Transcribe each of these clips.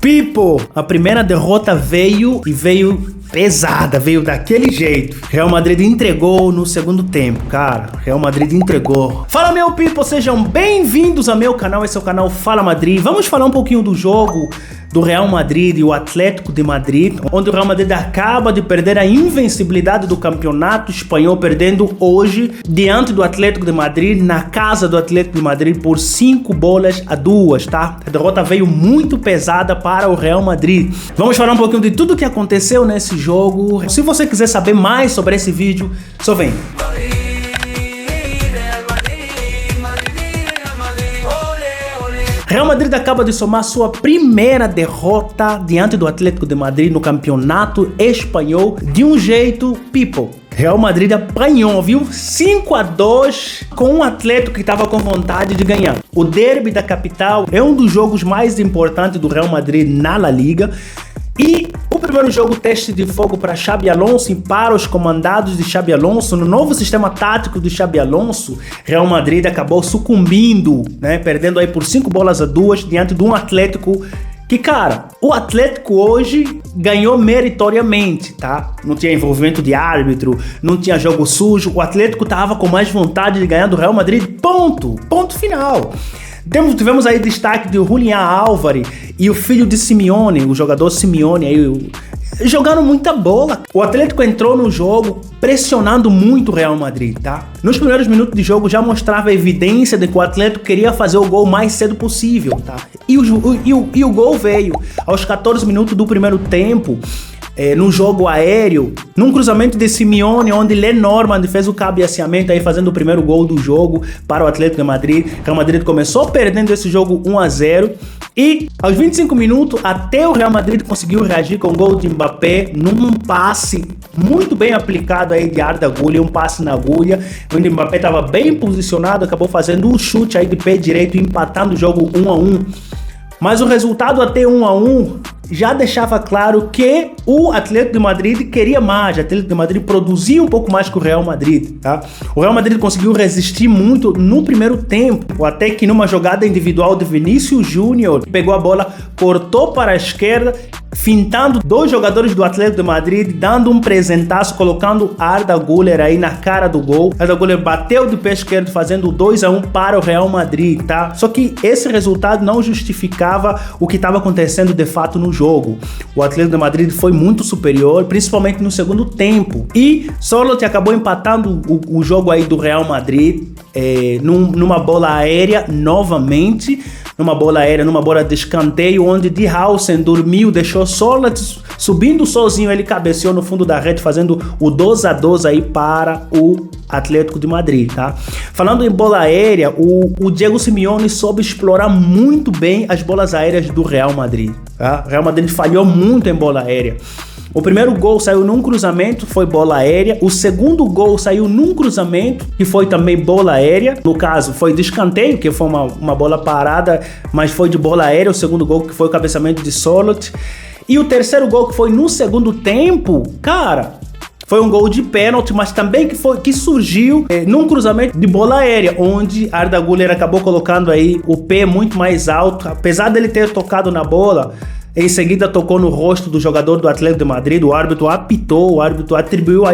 People, a primeira derrota veio pesada, veio daquele jeito. Real Madrid entregou no segundo tempo, cara. Real Madrid entregou. Fala, meu people, sejam bem-vindos ao meu canal. Esse é o canal Fala Madrid. Vamos falar um pouquinho do jogo do Real Madrid e o Atlético de Madrid, onde o Real Madrid acaba de perder a invencibilidade do campeonato espanhol, perdendo hoje diante do Atlético de Madrid, na casa do Atlético de Madrid, por 5-2, tá? A derrota veio muito pesada para o Real Madrid. Vamos falar um pouquinho de tudo que aconteceu nesse jogo. Se você quiser saber mais sobre esse vídeo, só vem. Real Madrid acaba de somar sua primeira derrota diante do Atlético de Madrid no campeonato espanhol de um jeito people. Real Madrid apanhou, viu? 5-2 com um Atlético que estava com vontade de ganhar. O derby da capital é um dos jogos mais importantes do Real Madrid na La Liga. E o primeiro jogo teste de fogo para Xabi Alonso e para os comandados de Xabi Alonso, no novo sistema tático de Xabi Alonso, Real Madrid acabou sucumbindo, né, perdendo aí por 5-2 diante de um Atlético que, cara, o Atlético hoje ganhou meritoriamente, tá? Não tinha envolvimento de árbitro, não tinha jogo sujo, o Atlético tava com mais vontade de ganhar do Real Madrid, ponto final. Tivemos aí destaque de Julián Álvares e o filho de Simeone, o jogador Simeone, aí, jogaram muita bola. O Atlético entrou no jogo pressionando muito o Real Madrid, tá? Nos primeiros minutos de jogo já mostrava a evidência de que o Atlético queria fazer o gol o mais cedo possível, tá? E o gol veio aos 14 minutos do primeiro tempo. No jogo aéreo, num cruzamento de Simeone, onde Lenormand fez o cabeceamento aí, fazendo o primeiro gol do jogo para o Atlético de Madrid. O Real Madrid começou perdendo esse jogo 1-0 e aos 25 minutos até o Real Madrid conseguiu reagir com o gol de Mbappé num passe muito bem aplicado aí de Arda Güler, um passe na agulha, onde o Mbappé estava bem posicionado, acabou fazendo um chute aí de pé direito, empatando o jogo 1-1. Mas o resultado até 1-1 já deixava claro que o Atlético de Madrid queria mais. O Atlético de Madrid produzia um pouco mais que o Real Madrid, tá? O Real Madrid conseguiu resistir muito no primeiro tempo, até que numa jogada individual de Vinícius Júnior, pegou a bola, cortou para a esquerda, fintando dois jogadores do Atlético de Madrid, dando um presentaço, colocando Arda Güler aí na cara do gol. Arda Güler bateu de pé esquerdo, fazendo 2-1 para o Real Madrid, tá? Só que esse resultado não justificava o que estava acontecendo de fato no jogo. O Atlético de Madrid foi muito superior, principalmente no segundo tempo. E Sorloth acabou empatando o jogo aí do Real Madrid numa bola aérea novamente. Numa bola de escanteio, onde De Hausen dormiu, deixou Sorloth subindo sozinho, ele cabeceou no fundo da rede, fazendo o 2-2 aí para o Atlético de Madrid, tá? Falando em bola aérea, o Diego Simeone soube explorar muito bem as bolas aéreas do Real Madrid, tá? O Real Madrid falhou muito em bola aérea. O primeiro gol saiu num cruzamento, foi bola aérea. O segundo gol saiu num cruzamento, que foi também bola aérea. No caso, foi de escanteio, que foi uma bola parada, mas foi de bola aérea. O segundo gol, que foi o cabeçamento de Sorloth. E o terceiro gol, que foi no segundo tempo, cara, foi um gol de pênalti, mas também que surgiu num cruzamento de bola aérea, onde Arda Güler acabou colocando aí o pé muito mais alto. Apesar dele ter tocado na bola, em seguida tocou no rosto do jogador do Atlético de Madrid, o árbitro apitou, o árbitro atribuiu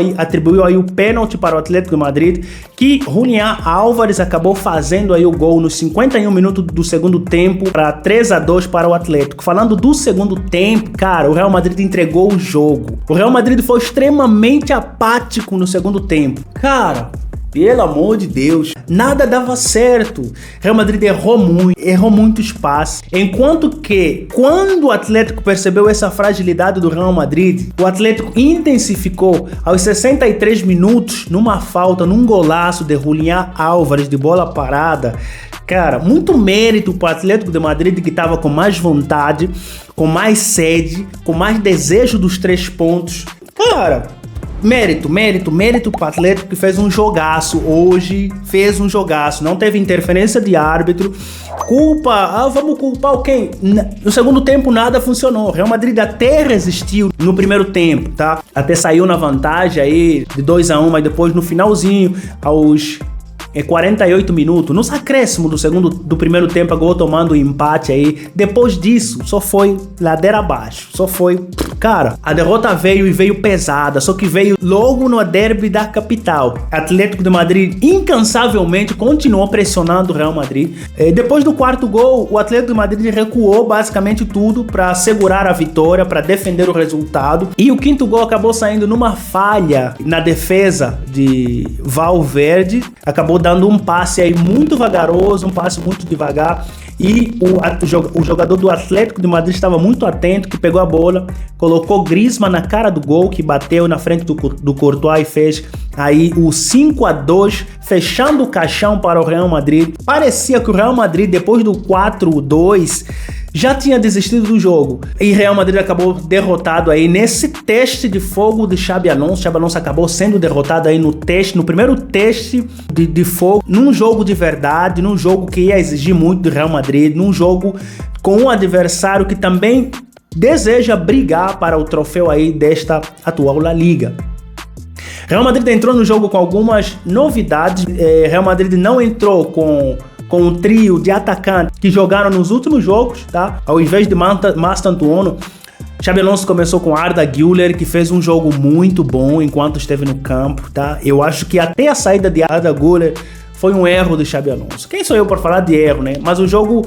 aí o pênalti para o Atlético de Madrid, que Julián Álvares acabou fazendo aí o gol nos 51 minutos do segundo tempo para 3-2 para o Atlético. Falando do segundo tempo, cara, o Real Madrid entregou o jogo. O Real Madrid foi extremamente apático no segundo tempo. Cara, pelo amor de Deus, nada dava certo. Real Madrid errou muito espaço. Enquanto que, quando o Atlético percebeu essa fragilidade do Real Madrid, o Atlético intensificou aos 63 minutos, numa falta, num golaço de Julián Álvares de bola parada. Cara, muito mérito para o Atlético de Madrid, que estava com mais vontade, com mais sede, com mais desejo dos 3 pontos. Cara, mérito para o Atlético, que fez um jogaço hoje, não teve interferência de árbitro. Vamos culpar quem? No segundo tempo nada funcionou. O Real Madrid até resistiu no primeiro tempo, tá? Até saiu na vantagem aí de 2-1, mas depois no finalzinho, aos 48 minutos, nos acréscimos do primeiro tempo, acabou tomando o empate aí. Depois disso, só foi ladeira abaixo, só foi... Cara, a derrota veio e veio pesada, só que veio logo no derby da capital. Atlético de Madrid incansavelmente continuou pressionando o Real Madrid. Depois do quarto gol, o Atlético de Madrid recuou basicamente tudo para segurar a vitória, para defender o resultado. E o quinto gol acabou saindo numa falha na defesa de Valverde. Acabou dando um passe aí muito vagaroso, um passe muito devagar. E o jogador do Atlético de Madrid estava muito atento, que pegou a bola, colocou Griezmann na cara do gol, que bateu na frente do Courtois e fez aí o 5-2, fechando o caixão para o Real Madrid. Parecia que o Real Madrid, depois do 4-2, já tinha desistido do jogo. E Real Madrid acabou derrotado aí nesse teste de fogo de Xabi Alonso. Xabi Alonso acabou sendo derrotado aí no primeiro teste de fogo, num jogo de verdade, num jogo que ia exigir muito do Real Madrid, num jogo com um adversário que também deseja brigar para o troféu aí desta atual La Liga. Real Madrid entrou no jogo com algumas novidades. Real Madrid não entrou com um trio de atacantes que jogaram nos últimos jogos, tá? Ao invés de Mastantuono, Xabi Alonso começou com Arda Güler, que fez um jogo muito bom enquanto esteve no campo, tá? Eu acho que até a saída de Arda Güler foi um erro de Xabi Alonso. Quem sou eu para falar de erro, né? Mas o jogo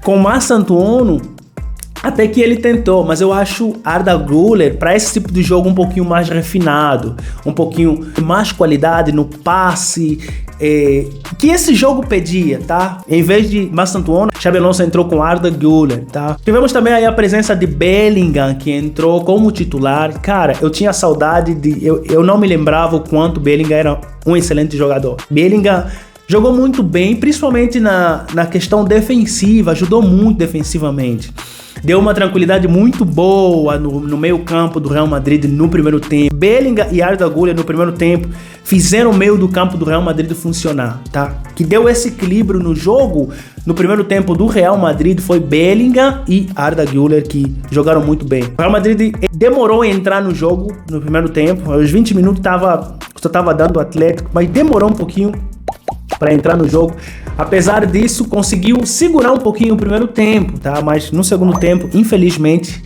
com Mastantuono, até que ele tentou, mas eu acho Arda Güler para esse tipo de jogo um pouquinho mais refinado, um pouquinho mais qualidade no passe, que esse jogo pedia, tá? Em vez de Mastantuono, Xabi Alonso entrou com Arda Güler, tá? Tivemos também aí a presença de Bellingham, que entrou como titular. Cara, eu tinha saudade eu não me lembrava o quanto Bellingham era um excelente jogador. Bellingham jogou muito bem, principalmente na questão defensiva, ajudou muito defensivamente. Deu uma tranquilidade muito boa no meio campo do Real Madrid no primeiro tempo. Bellingham e Arda Güler no primeiro tempo fizeram o meio do campo do Real Madrid funcionar, tá? Que deu esse equilíbrio no jogo. No primeiro tempo do Real Madrid foi Bellingham e Arda Güler que jogaram muito bem. O Real Madrid demorou a entrar no jogo no primeiro tempo. Aos 20 minutos só estava dando o Atlético, mas demorou um pouquinho para entrar no jogo. Apesar disso, conseguiu segurar um pouquinho o primeiro tempo, tá? Mas no segundo tempo, infelizmente,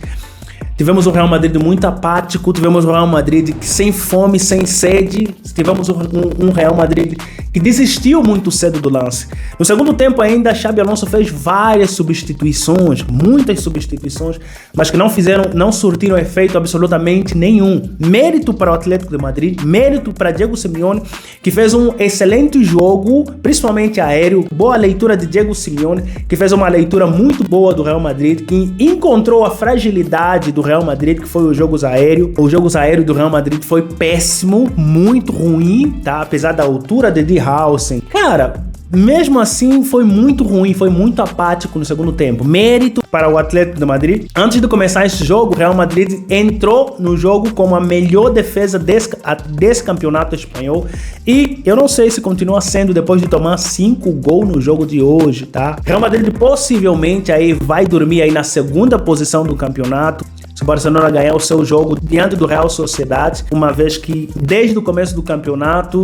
tivemos um Real Madrid muito apático, tivemos um Real Madrid sem fome, sem sede, tivemos um Real Madrid que desistiu muito cedo do lance. No segundo tempo ainda, Xabi Alonso fez várias substituições, muitas substituições, mas que não surtiram efeito absolutamente nenhum. Mérito para o Atlético de Madrid, mérito para Diego Simeone, que fez um excelente jogo, principalmente aéreo. Boa leitura de Diego Simeone, que fez uma leitura muito boa do Real Madrid, que encontrou a fragilidade do Real Madrid, que foi os jogos aéreos. Os jogos aéreos do Real Madrid foi péssimo, muito ruim, tá? Apesar da altura de Hausen. Cara, mesmo assim foi muito ruim, foi muito apático no segundo tempo. Mérito para o Atlético de Madrid. Antes de começar esse jogo, o Real Madrid entrou no jogo como a melhor defesa desse campeonato espanhol. E eu não sei se continua sendo depois de tomar 5 gols no jogo de hoje, tá? Real Madrid possivelmente aí vai dormir aí na segunda posição do campeonato. Se o Barcelona ganhar o seu jogo diante do Real Sociedad, uma vez que desde o começo do campeonato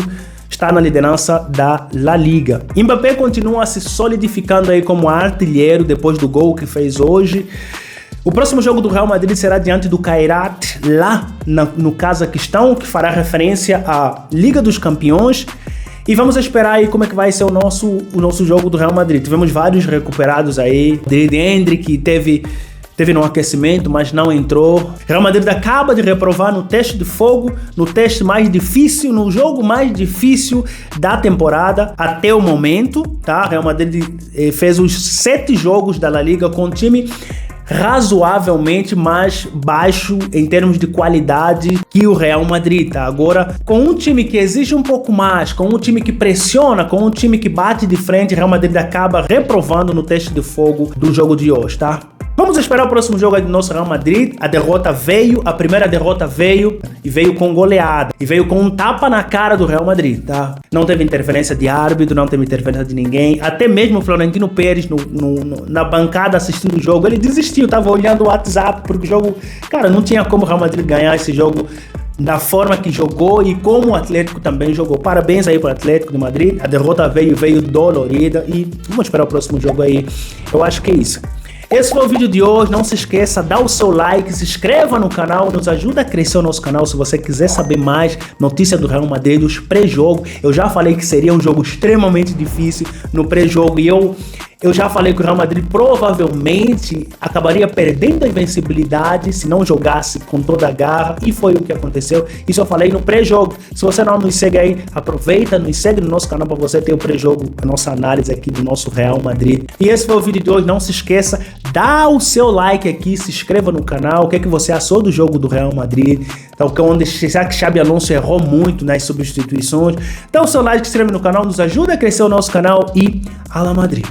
está na liderança da La Liga. Mbappé continua se solidificando aí como artilheiro depois do gol que fez hoje. O próximo jogo do Real Madrid será diante do Kairat, lá no Cazaquistão, que fará referência à Liga dos Campeões. E vamos esperar aí como é que vai ser o nosso jogo do Real Madrid. Tivemos vários recuperados aí. Hendrick teve no aquecimento, mas não entrou. Real Madrid acaba de reprovar no teste de fogo, no teste mais difícil, no jogo mais difícil da temporada até o momento, tá? Real Madrid fez os 7 jogos da La Liga com um time razoavelmente mais baixo em termos de qualidade que o Real Madrid, tá? Agora, com um time que exige um pouco mais, com um time que pressiona, com um time que bate de frente, o Real Madrid acaba reprovando no teste de fogo do jogo de hoje, tá? Vamos esperar o próximo jogo do nosso Real Madrid. A primeira derrota veio com goleada, e veio com um tapa na cara do Real Madrid, tá? Não teve interferência de árbitro, não teve interferência de ninguém, até mesmo o Florentino Pérez na bancada assistindo o jogo, ele desistiu, tava olhando o WhatsApp, porque o jogo, cara, não tinha como o Real Madrid ganhar esse jogo da forma que jogou e como o Atlético também jogou. Parabéns aí para o Atlético de Madrid. A derrota veio dolorida e vamos esperar o próximo jogo aí. Eu acho que é isso. Esse foi o vídeo de hoje. Não se esqueça, dá o seu like, se inscreva no canal, nos ajuda a crescer o nosso canal. Se você quiser saber mais notícia do Real Madrid, dos pré-jogo, eu já falei que seria um jogo extremamente difícil no pré-jogo e eu já falei que o Real Madrid provavelmente acabaria perdendo a invencibilidade se não jogasse com toda a garra, e foi o que aconteceu. Isso eu falei no pré-jogo. Se você não nos segue aí, aproveita, nos segue no nosso canal para você ter o pré-jogo, a nossa análise aqui do nosso Real Madrid. E esse foi o vídeo de hoje. Não se esqueça, dá o seu like aqui, se inscreva no canal. O que é que você achou do jogo do Real Madrid? Então, onde será que Xabi Alonso errou muito nas substituições? Dá o seu like, se inscreve no canal, nos ajuda a crescer o nosso canal e Ala Madrid.